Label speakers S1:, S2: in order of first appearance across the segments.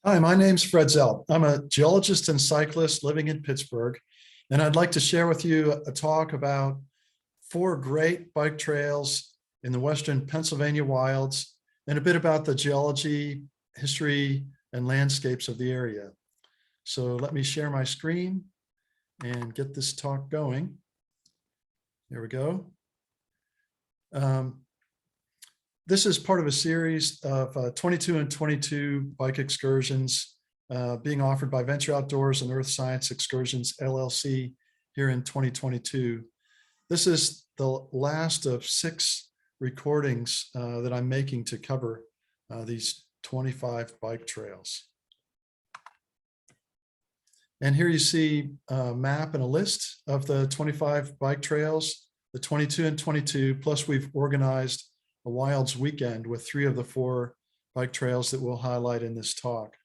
S1: Hi, my name's Fred Zell. I'm a geologist and cyclist living in Pittsburgh, and I'd like to share with you a talk about four great bike trails in the Western Pennsylvania wilds and a bit about the geology, history, and landscapes of the area. So let me share my screen and get this talk going. There we go. This is part of a series of 22 and 22 bike excursions being offered by Venture Outdoors and Earth Science Excursions LLC here in 2022. This is the last of 6 recordings that I'm making to cover these 25 bike trails. And here you see a map and a list of the 25 bike trails, the 22 and 22, plus we've organized a Wilds weekend with 3 of the 4 bike trails that we'll highlight in this talk.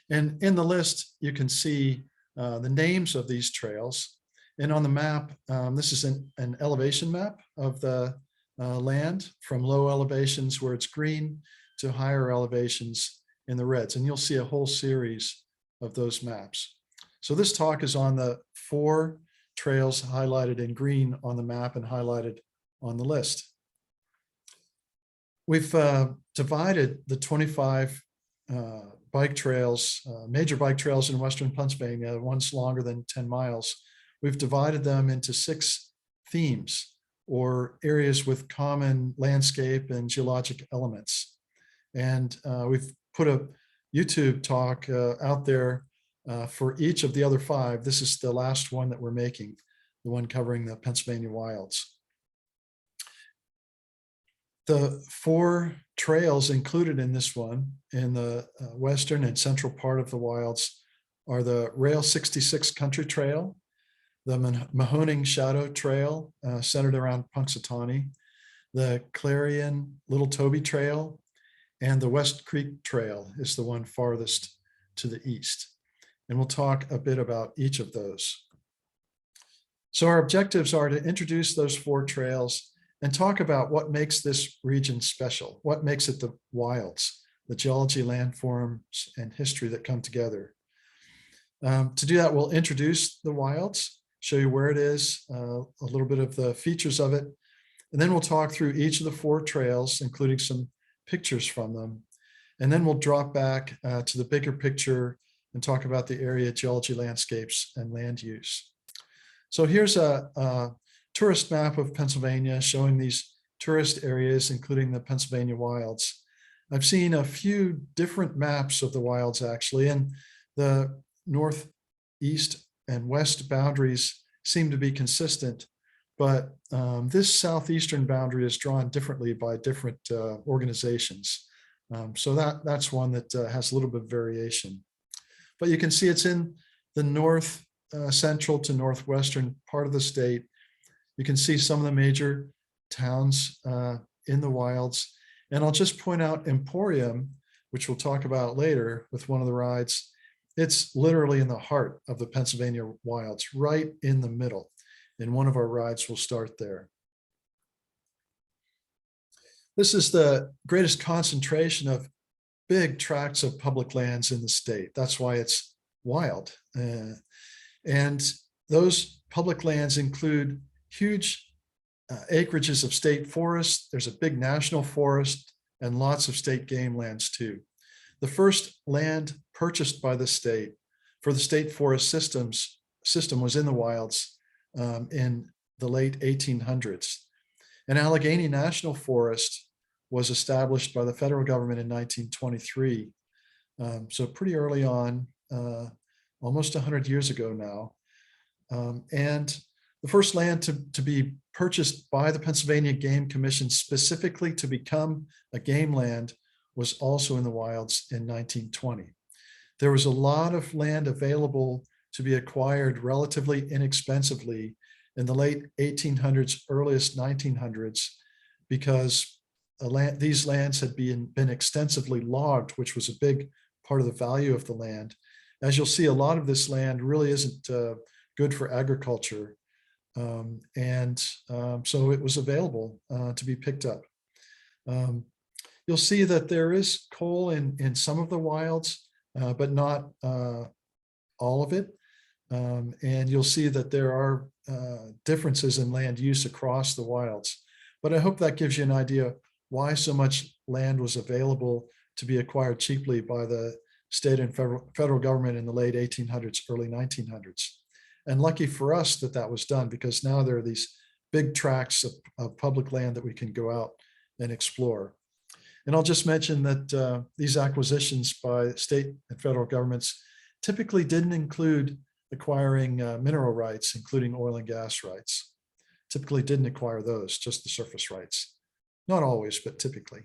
S1: And in the list, you can see the names of these trails. And on the map, this is an elevation map of the land from low elevations where it's green to higher elevations in the reds. And you'll see a whole series of those maps. So this talk is on the 4 trails highlighted in green on the map and highlighted on the list. We've divided the 25 bike trails, major bike trails in Western Pennsylvania, ones longer than 10 miles. We've divided them into 6 themes or areas with common landscape and geologic elements. And we've put a YouTube talk out there for each of the other 5. This is the last one that we're making, the one covering the Pennsylvania wilds. The 4 trails included in this one in the western and central part of the wilds are the Rail 66 Country Trail, the Mahoning Shadow Trail centered around Punxsutawney, the Clarion-Little Toby Trail, and the West Creek Trail is the one farthest to the east. And we'll talk a bit about each of those. So our objectives are to introduce those 4 trails and talk about what makes this region special, what makes it the wilds, the geology, landforms, and history that come together. To do that, we'll introduce the wilds, show you where it is, a little bit of the features of it, and then we'll talk through each of the 4 trails, including some pictures from them. And then we'll drop back to the bigger picture and talk about the area, geology, landscapes, and land use. So here's a tourist map of Pennsylvania showing these tourist areas, including the Pennsylvania wilds. I've seen a few different maps of the wilds actually, and the northeast and west boundaries seem to be consistent, but this southeastern boundary is drawn differently by different organizations. So that's one that has a little bit of variation. But you can see it's in the north central to northwestern part of the state. You can see some of the major towns in the wilds. And I'll just point out Emporium, which we'll talk about later with one of the rides. It's literally in the heart of the Pennsylvania wilds, right in the middle. And one of our rides will start there. This is the greatest concentration of big tracts of public lands in the state. That's why it's wild. And those public lands include huge acreages of state forests. There's a big national forest and lots of state game lands too. The first land purchased by the state for the state forest system was in the wilds in the late 1800s. And Allegheny National Forest was established by the federal government in 1923. So pretty early on, almost 100 years ago now. And the first land to be purchased by the Pennsylvania Game Commission specifically to become a game land was also in the wilds in 1920. There was a lot of land available to be acquired relatively inexpensively in the late 1800s, earliest 1900s, because these lands had been extensively logged, which was a big part of the value of the land. As you'll see, a lot of this land really isn't good for agriculture. So it was available to be picked up. You'll see that there is coal in some of the wilds, but not all of it. And you'll see that there are differences in land use across the wilds. But I hope that gives you an idea why so much land was available to be acquired cheaply by the state and federal government in the late 1800s, early 1900s. And lucky for us that that was done, because now there are these big tracts of public land that we can go out and explore. And I'll just mention that these acquisitions by state and federal governments typically didn't include acquiring mineral rights, including oil and gas rights. Typically didn't acquire those, just the surface rights. Not always, but typically.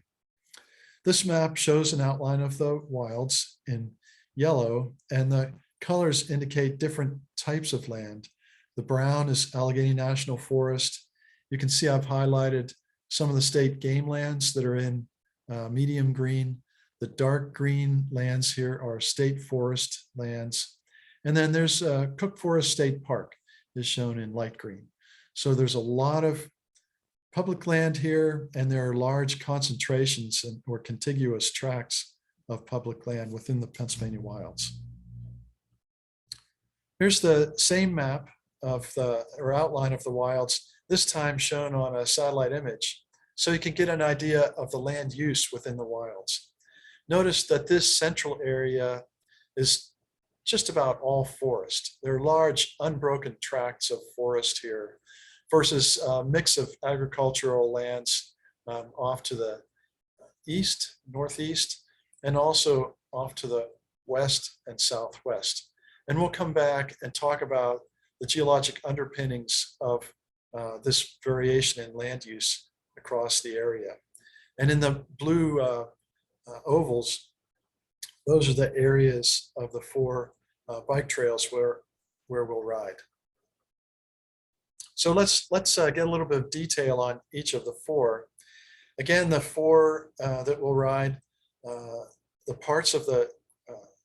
S1: This map shows an outline of the wilds in yellow, and the colors indicate different types of land. The brown is Allegheny National Forest. You can see I've highlighted some of the state game lands that are in medium green. The dark green lands here are state forest lands. And then there's Cook Forest State Park is shown in light green. So there's a lot of public land here, and there are large concentrations or contiguous tracts of public land within the Pennsylvania wilds. Here's the same map of or outline of the wilds, this time shown on a satellite image, so you can get an idea of the land use within the wilds. Notice that this central area is just about all forest. There are large unbroken tracts of forest here versus a mix of agricultural lands off to the east, northeast, and also off to the west and southwest. And we'll come back and talk about the geologic underpinnings of this variation in land use across the area. And in the blue ovals, those are the areas of the 4 bike trails where we'll ride. So let's get a little bit of detail on each of the 4. Again, the 4 that we'll ride, the parts of the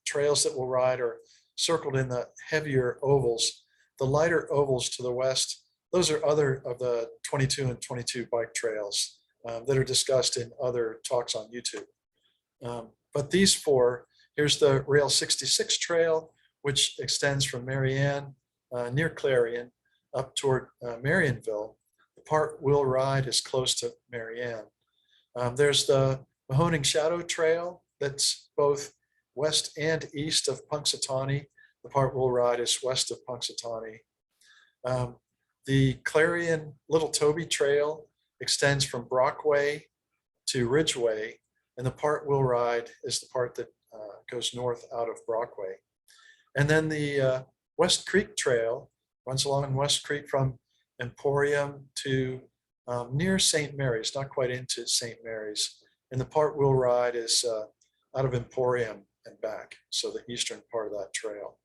S1: trails that we'll ride are circled in the heavier ovals. The lighter ovals to the west, those are other of the 22 and 22 bike trails that are discussed in other talks on YouTube. But these 4, here's the Rail 66 trail, which extends from Marianne near Clarion up toward Marionville. The part we'll ride is close to Marianne. There's the Mahoning Shadow Trail that's both west and east of Punxsutawney. The part we'll ride is west of Punxsutawney. The Clarion-Little Toby Trail extends from Brockway to Ridgeway, and the part we'll ride is the part that goes north out of Brockway. And then the West Creek Trail runs along West Creek from Emporium to near St. Mary's, not quite into St. Mary's. And the part we'll ride is out of Emporium and back, so the eastern part of that trail.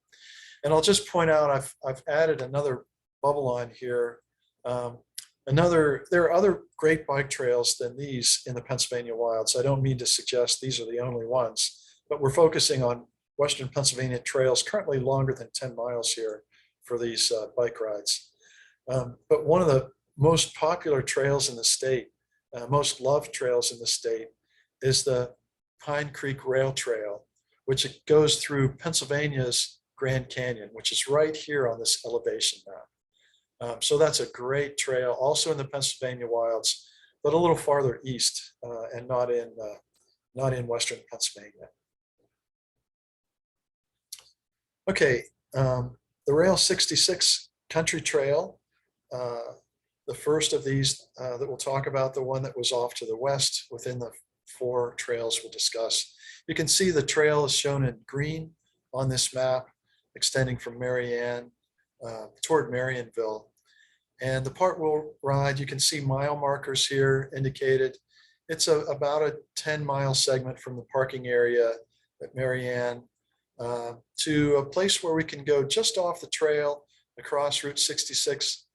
S1: And I'll just point out, I've added another bubble on here. There are other great bike trails than these in the Pennsylvania wilds. I don't mean to suggest these are the only ones, but we're focusing on Western Pennsylvania trails currently longer than 10 miles here for these bike rides. But one of the most popular trails in the state, most loved trails in the state, is the Pine Creek Rail Trail, which goes through Pennsylvania's Grand Canyon, which is right here on this elevation map. So that's a great trail, also in the Pennsylvania wilds, but a little farther east and not in Western Pennsylvania. Okay, the Rail 66 Country Trail, the first of these that we'll talk about, the one that was off to the west within the 4 trails we'll discuss. You can see the trail is shown in green on this map, extending from Marianne toward Marionville. And the part we'll ride, you can see mile markers here indicated. It's about a 10-mile segment from the parking area at Marianne to a place where we can go just off the trail across Route 66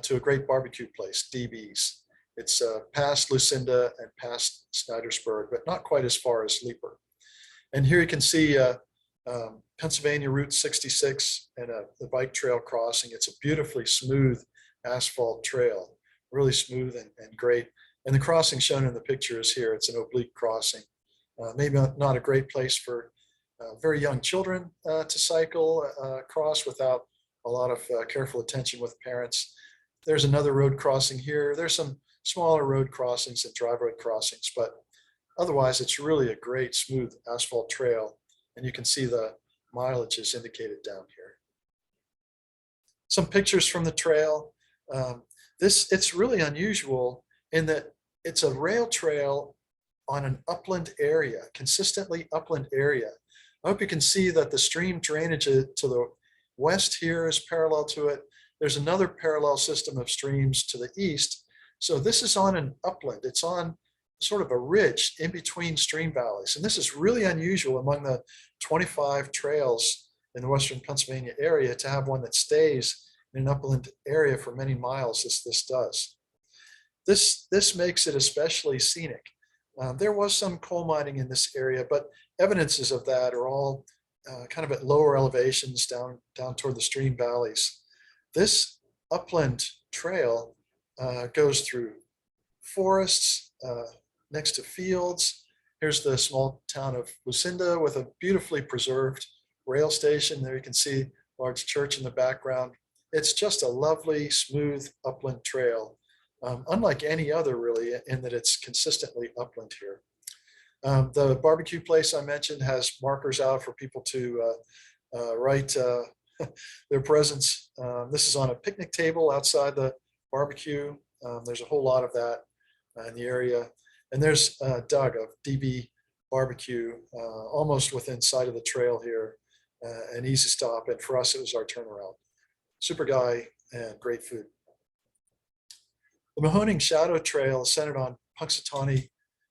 S1: to a great barbecue place, DB's. It's past Lucinda and past Snydersburg, but not quite as far as Leeper. And here you can see Pennsylvania Route 66 and the bike trail crossing. It's a beautifully smooth asphalt trail, really smooth and great. And the crossing shown in the picture is here. It's an oblique crossing. Maybe not a great place for very young children to cycle across without a lot of careful attention with parents. There's another road crossing here. There's some smaller road crossings and driveway crossings, but otherwise it's really a great smooth asphalt trail. And you can see the mileage is indicated down here. Some pictures from the trail. It's really unusual in that it's a rail trail on an upland area, consistently upland area. I hope you can see that the stream drainage to the west here is parallel to it. There's another parallel system of streams to the east. So this is on an upland. It's on sort of a ridge in between stream valleys. And this is really unusual among the 25 trails in the Western Pennsylvania area to have one that stays in an upland area for many miles as this does. This makes it especially scenic. There was some coal mining in this area, but evidences of that are all kind of at lower elevations down toward the stream valleys. This upland trail goes through forests next to fields. Here's the small town of Lucinda with a beautifully preserved rail station. There you can see a large church in the background. It's just a lovely, smooth upland trail, unlike any other really, in that it's consistently upland here. The barbecue place I mentioned has markers out for people to write their presence. This is on a picnic table outside the barbecue. There's a whole lot of that in the area. And there's Doug of DB Barbecue, almost within sight of the trail here, an easy stop. And for us, it was our turnaround. Super guy and great food. The Mahoning Shadow Trail is centered on Punxsutawney,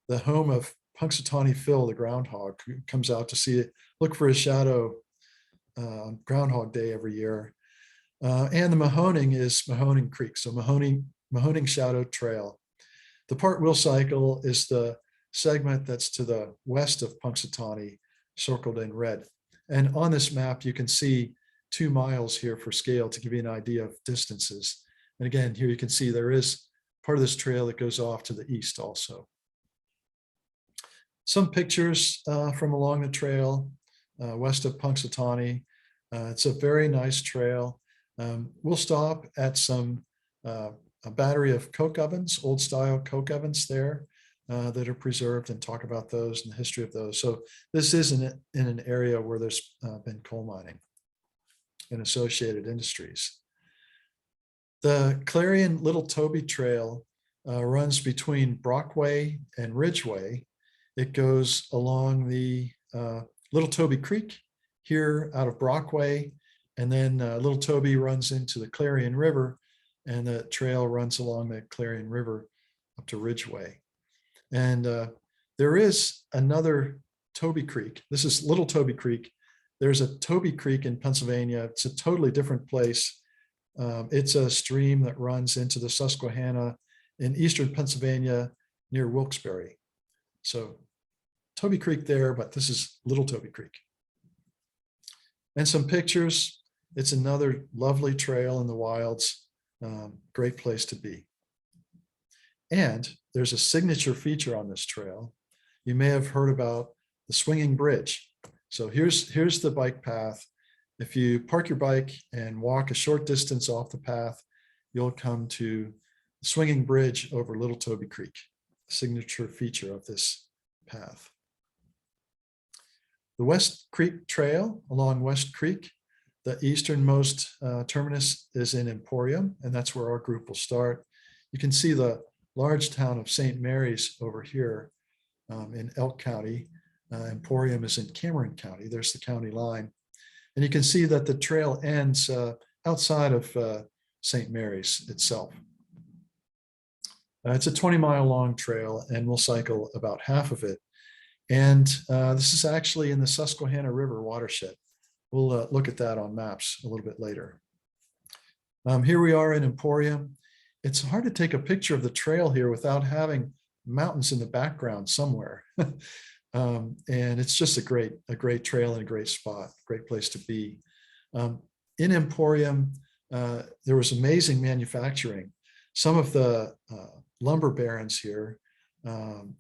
S1: the home of Punxsutawney Phil, the groundhog, who comes out to see it, look for his shadow on Groundhog Day every year. And the Mahoning is Mahoning Creek, so Mahoning Shadow Trail. The part we'll cycle is the segment that's to the west of Punxsutawney, circled in red. And on this map, you can see 2 miles here for scale to give you an idea of distances. And again, here you can see there is part of this trail that goes off to the east also. Some pictures from along the trail west of Punxsutawney. It's a very nice trail. We'll stop at a battery of coke ovens, old style coke ovens there that are preserved, and talk about those and the history of those. So this is in an area where there's been coal mining and associated industries. The Clarion-Little Toby Trail runs between Brockway and Ridgeway. It goes along the Little Toby Creek here out of Brockway, and then Little Toby runs into the Clarion River, and the trail runs along the Clarion River up to Ridgeway. And there is another Toby Creek. This is Little Toby Creek. There's a Toby Creek in Pennsylvania. It's a totally different place. It's a stream that runs into the Susquehanna in eastern Pennsylvania near Wilkes-Barre. So Toby Creek there, but this is Little Toby Creek. And some pictures. It's another lovely trail in the wilds. Great place to be. And there's a signature feature on this trail. You may have heard about the swinging bridge. So here's the bike path. If you park your bike and walk a short distance off the path, you'll come to the swinging bridge over Little Toby Creek, the signature feature of this path. The West Creek Trail along West Creek, the easternmost terminus is in Emporium, and that's where our group will start. You can see the large town of St. Mary's over here in Elk County. Emporium is in Cameron County. There's the county line. And you can see that the trail ends outside of St. Mary's itself. It's a 20-mile long trail, and we'll cycle about half of it. And this is actually in the Susquehanna River watershed. We'll look at that on maps a little bit later. Here we are in Emporium. It's hard to take a picture of the trail here without having mountains in the background somewhere. And it's just a great trail and a great spot, great place to be. In Emporium, there was amazing manufacturing. Some of the lumber barons here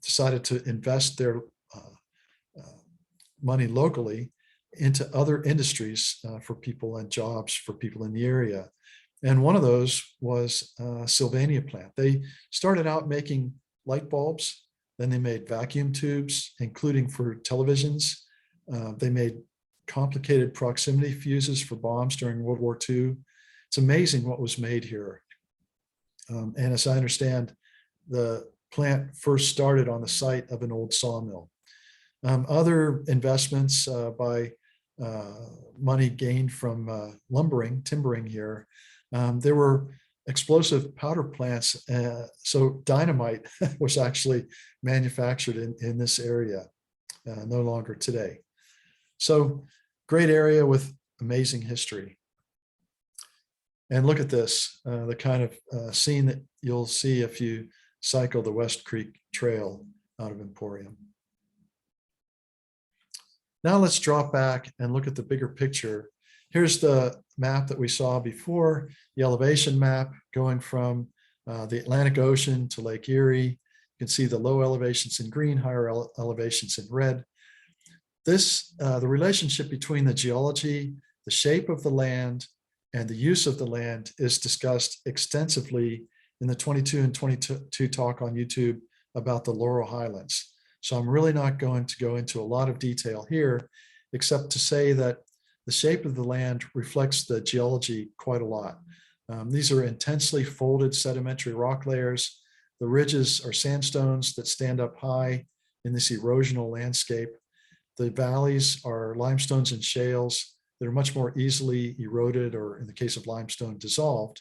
S1: decided to invest their money locally into other industries for people and jobs for people in the area. And one of those was Sylvania plant. They started out making light bulbs, then they made vacuum tubes, including for televisions. They made complicated proximity fuses for bombs during World War II. It's amazing what was made here. And as I understand, the plant first started on the site of an old sawmill. Other investments by money gained from timbering here. There were explosive powder plants, so dynamite was actually manufactured in this area, no longer today. So great area with amazing history. And look at this, the kind of scene that you'll see if you cycle the West Creek Trail out of Emporium. Now let's drop back and look at the bigger picture. Here's the map that we saw before, the elevation map going from the Atlantic Ocean to Lake Erie. You can see the low elevations in green, higher elevations in red. The relationship between the geology, the shape of the land, and the use of the land is discussed extensively in the 22 and 22 talk on YouTube about the Laurel Highlands. So I'm really not going to go into a lot of detail here, except to say that the shape of the land reflects the geology quite a lot. These are intensely folded sedimentary rock layers. The ridges are sandstones that stand up high in this erosional landscape. The valleys are limestones and shales that are much more easily eroded, or in the case of limestone, dissolved.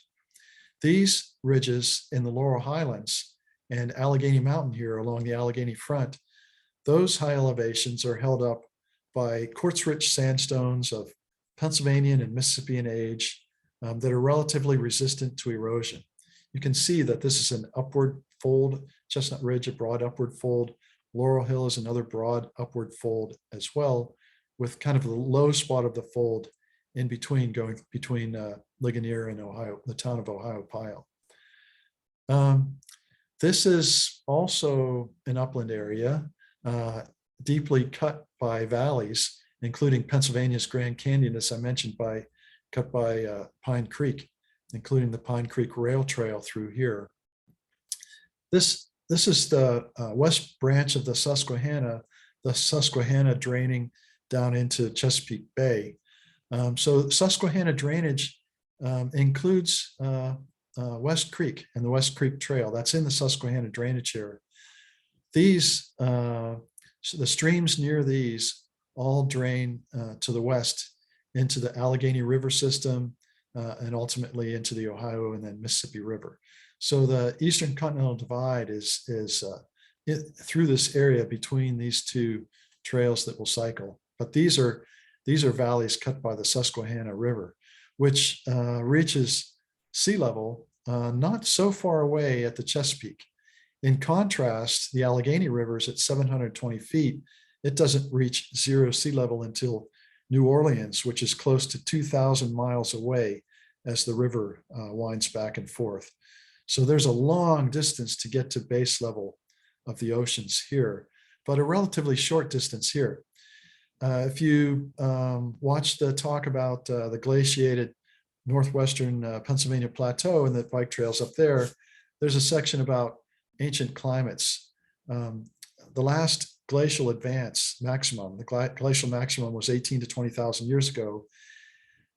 S1: These ridges in the Laurel Highlands and Allegheny Mountain here along the Allegheny front, those high elevations are held up by quartz-rich sandstones of Pennsylvanian and Mississippian age that are relatively resistant to erosion. You can see that this is an upward fold, Chestnut Ridge, a broad upward fold. Laurel Hill is another broad upward fold as well, with kind of the low spot of the fold in between, going between Ligonier and Ohio, the town of Ohiopyle. This is also an upland area, deeply cut by valleys, including Pennsylvania's Grand Canyon, as I mentioned, cut by Pine Creek, including the Pine Creek Rail Trail through here. This is the west branch of the Susquehanna draining down into Chesapeake Bay. So Susquehanna drainage includes West Creek and the West Creek Trail. That's in the Susquehanna drainage area. These, so the streams near these all drain to the west into the Allegheny River system and ultimately into the Ohio and then Mississippi River. So the Eastern Continental Divide is through this area between these two trails that will cycle. But these are valleys cut by the Susquehanna River, which reaches sea level not so far away at the Chesapeake. In contrast, the Allegheny River is at 720 feet. It doesn't reach zero sea level until New Orleans, which is close to 2,000 miles away as the river winds back and forth. So there's a long distance to get to base level of the oceans here, but a relatively short distance here. If you watch the talk about the glaciated northwestern Pennsylvania plateau and the bike trails up there, there's a section about ancient climates. The last glacial advance maximum, the glacial maximum was 18 to 20,000 years ago.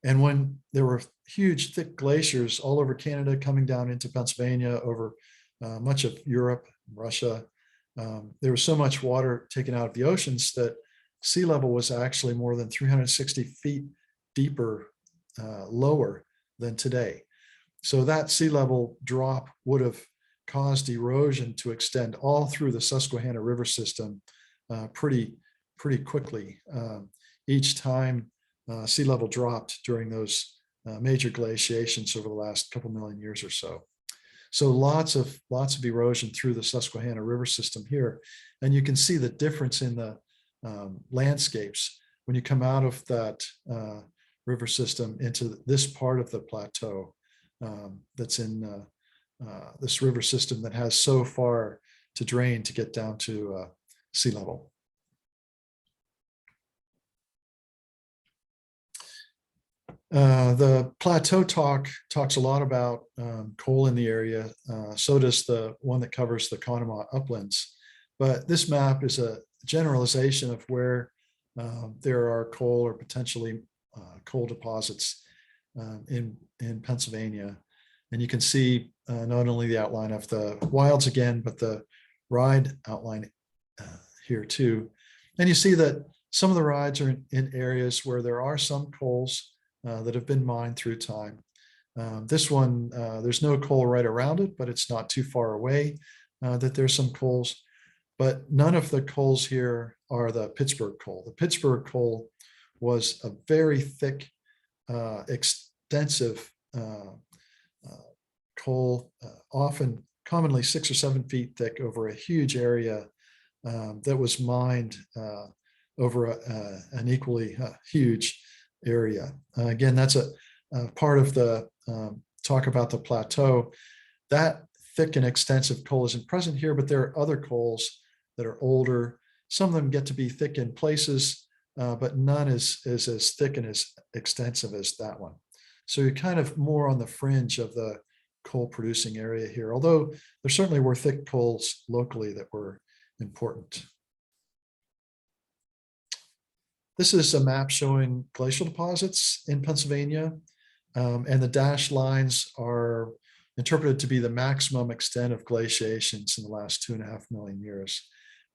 S1: And when there were huge thick glaciers all over Canada coming down into Pennsylvania, over much of Europe, Russia, there was so much water taken out of the oceans that sea level was actually more than 360 feet deeper, lower than today. So that sea level drop would have caused erosion to extend all through the Susquehanna River system pretty quickly each time sea level dropped during those major glaciations over the last couple million years or so. So lots of erosion through the Susquehanna River system here. And you can see the difference in the landscapes when you come out of that river system into this part of the plateau that's in this river system that has so far to drain to get down to sea level. The plateau talks a lot about coal in the area. So does the one that covers the Conemaugh uplands. But this map is a generalization of where there are coal or potentially coal deposits in Pennsylvania. And you can see not only the outline of the wilds again, but the ride outline here too. And you see that some of the rides are in areas where there are some coals that have been mined through time. This one, there's no coal right around it, but it's not too far away that there's some coals. But none of the coals here are the Pittsburgh coal. The Pittsburgh coal was a very thick, extensive coal, often commonly 6 or 7 feet thick over a huge area that was mined over an equally huge area. Again, that's a part of the talk about the plateau. That thick and extensive coal isn't present here, but there are other coals that are older. Some of them get to be thick in places, but none is as thick and as extensive as that one. So you're kind of more on the fringe of the coal producing area here, although there certainly were thick coals locally that were important. This is a map showing glacial deposits in Pennsylvania, and the dashed lines are interpreted to be the maximum extent of glaciations in the last 2.5 million years.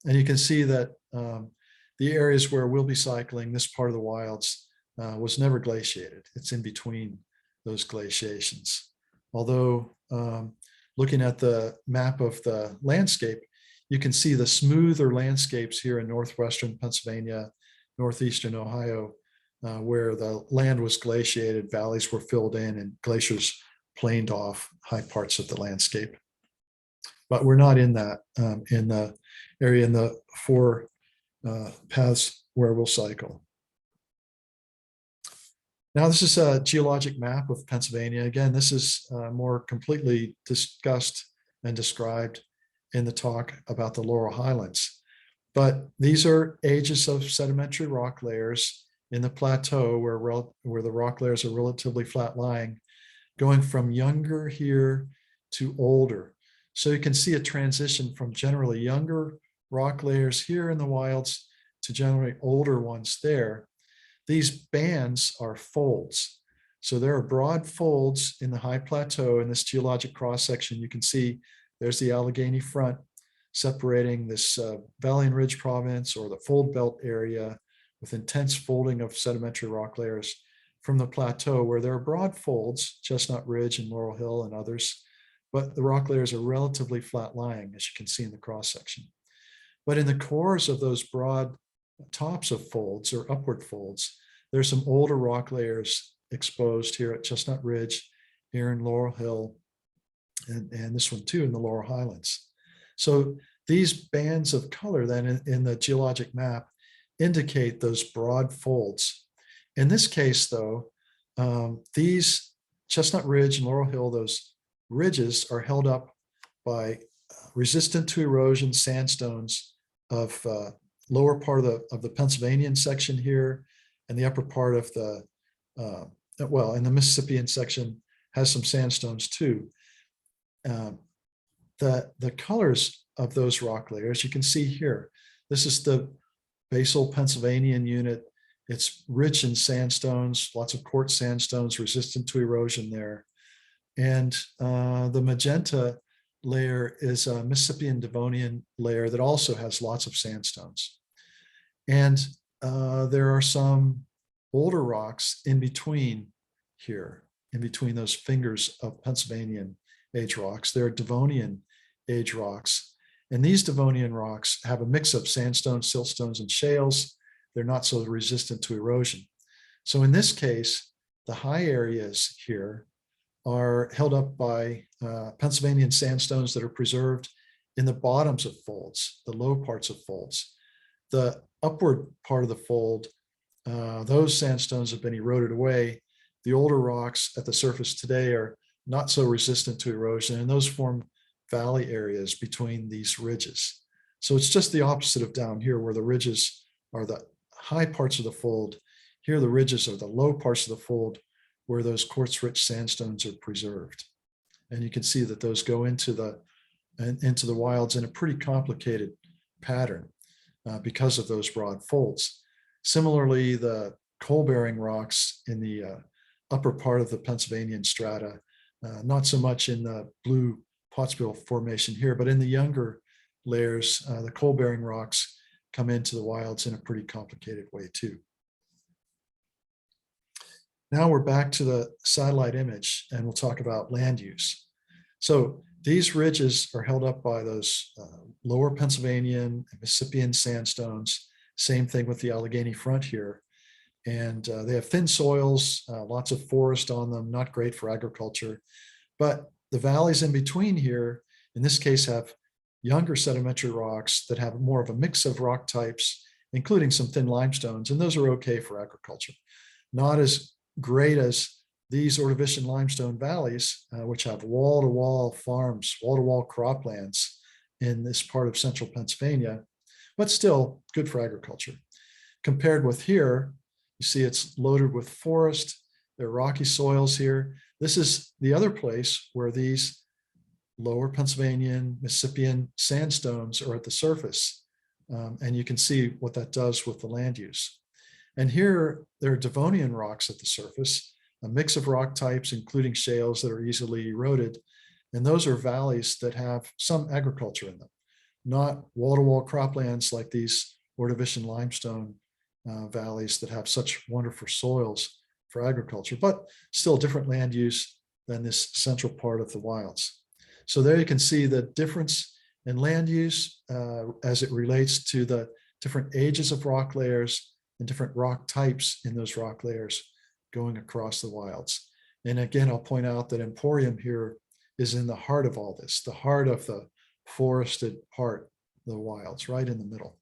S1: And you can see that the areas where we'll be cycling, this part of the wilds, was never glaciated. It's in between those glaciations. Although looking at the map of the landscape, you can see the smoother landscapes here in northwestern Pennsylvania, northeastern Ohio, where the land was glaciated, valleys were filled in, and glaciers planed off high parts of the landscape. But we're not in that in the area in the 4 paths where we'll cycle. Now, this is a geologic map of Pennsylvania. Again, this is more completely discussed and described in the talk about the Laurel Highlands. But these are ages of sedimentary rock layers in the plateau where the rock layers are relatively flat lying, going from younger here to older. So you can see a transition from generally younger rock layers here in the wilds to generally older ones there. These bands are folds. So there are broad folds in the high plateau in this geologic cross section. You can see there's the Allegheny front separating this Valley and Ridge province or the fold belt area with intense folding of sedimentary rock layers from the plateau where there are broad folds, Chestnut Ridge and Laurel Hill and others, but the rock layers are relatively flat lying, as you can see in the cross section. But in the cores of those broad tops of folds or upward folds, there's some older rock layers exposed here at Chestnut Ridge, here in Laurel Hill, and this one too in the Laurel Highlands. So these bands of color then in the geologic map indicate those broad folds. In this case, though, these Chestnut Ridge and Laurel Hill, those ridges are held up by resistant to erosion sandstones of lower part of the Pennsylvanian section here, and the upper part of the, well, and the Mississippian section has some sandstones too. The colors of those rock layers, you can see here, this is the basal Pennsylvanian unit. It's rich in sandstones, lots of quartz sandstones resistant to erosion there. And the magenta layer is a Mississippian Devonian layer that also has lots of sandstones. And there are some older rocks in between here, in between those fingers of Pennsylvanian age rocks. There are Devonian age rocks. And these Devonian rocks have a mix of sandstones, siltstones, and shales. They're not so resistant to erosion. So in this case, the high areas here are held up by Pennsylvanian sandstones that are preserved in the bottoms of folds, the low parts of folds. The upward part of the fold, those sandstones have been eroded away. The older rocks at the surface today are not so resistant to erosion, and those form valley areas between these ridges. So it's just the opposite of down here, where the ridges are the high parts of the fold. Here, the ridges are the low parts of the fold where those quartz-rich sandstones are preserved. And you can see that those go into the wilds in a pretty complicated pattern because of those broad folds. Similarly, the coal-bearing rocks in the upper part of the Pennsylvanian strata, not so much in the blue Pottsville Formation here, but in the younger layers, the coal-bearing rocks come into the wilds in a pretty complicated way too. Now we're back to the satellite image, and we'll talk about land use. So these ridges are held up by those lower Pennsylvanian and Mississippian sandstones. Same thing with the Allegheny front here. And they have thin soils, lots of forest on them, not great for agriculture. But the valleys in between here, in this case, have younger sedimentary rocks that have more of a mix of rock types, including some thin limestones, and those are okay for agriculture. Not as great as these Ordovician limestone valleys, which have wall-to-wall farms, wall-to-wall croplands in this part of central Pennsylvania, but still good for agriculture. Compared with here, you see it's loaded with forest. There are rocky soils here. This is the other place where these lower Pennsylvanian, Mississippian sandstones are at the surface. And you can see what that does with the land use. And here, there are Devonian rocks at the surface, a mix of rock types, including shales that are easily eroded. And those are valleys that have some agriculture in them, not wall-to-wall croplands like these Ordovician limestone valleys that have such wonderful soils for agriculture, but still different land use than this central part of the wilds. So there you can see the difference in land use as it relates to the different ages of rock layers and different rock types in those rock layers going across the wilds. And again, I'll point out that Emporium here is in the heart of all this, the heart of the forested part of the wilds, right in the middle.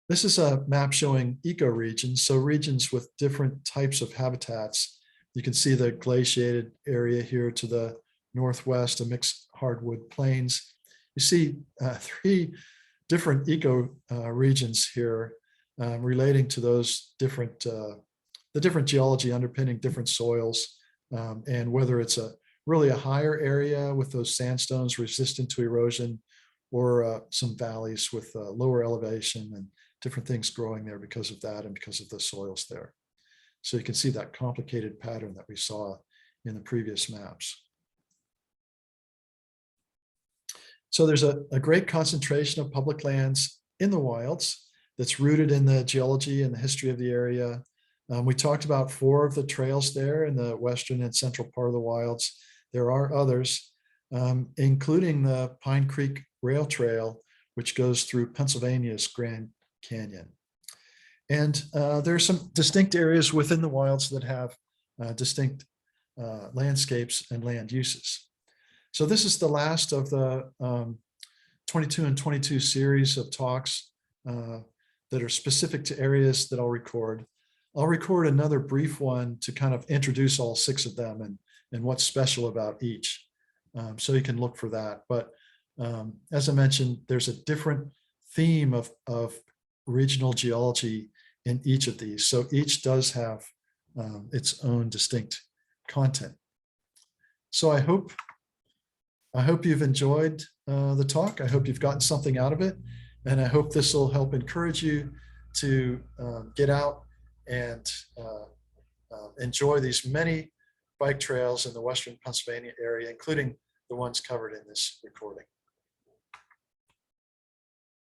S1: This is a map showing ecoregions, so regions with different types of habitats. You can see the glaciated area here to the northwest, a mixed hardwood plains. You see three different ecoregions here relating to those different, the different geology underpinning different soils, and whether it's really a higher area with those sandstones resistant to erosion, or some valleys with lower elevation and different things growing there because of that and because of the soils there. So you can see that complicated pattern that we saw in the previous maps. So there's a great concentration of public lands in the wilds that's rooted in the geology and the history of the area. We talked about 4 of the trails there in the western and central part of the wilds. There are others, including the Pine Creek Rail Trail, which goes through Pennsylvania's Grand Canyon. And there are some distinct areas within the wilds that have distinct landscapes and land uses. So this is the last of the 22 and 22 series of talks that are specific to areas that I'll record. I'll record another brief one to kind of introduce all 6 of them and what's special about each. So you can look for that. But as I mentioned, there's a different theme of regional geology in each of these. So each does have its own distinct content. So I hope you've enjoyed the talk. I hope you've gotten something out of it. And I hope this will help encourage you to get out and enjoy these many bike trails in the Western Pennsylvania area, including the ones covered in this recording.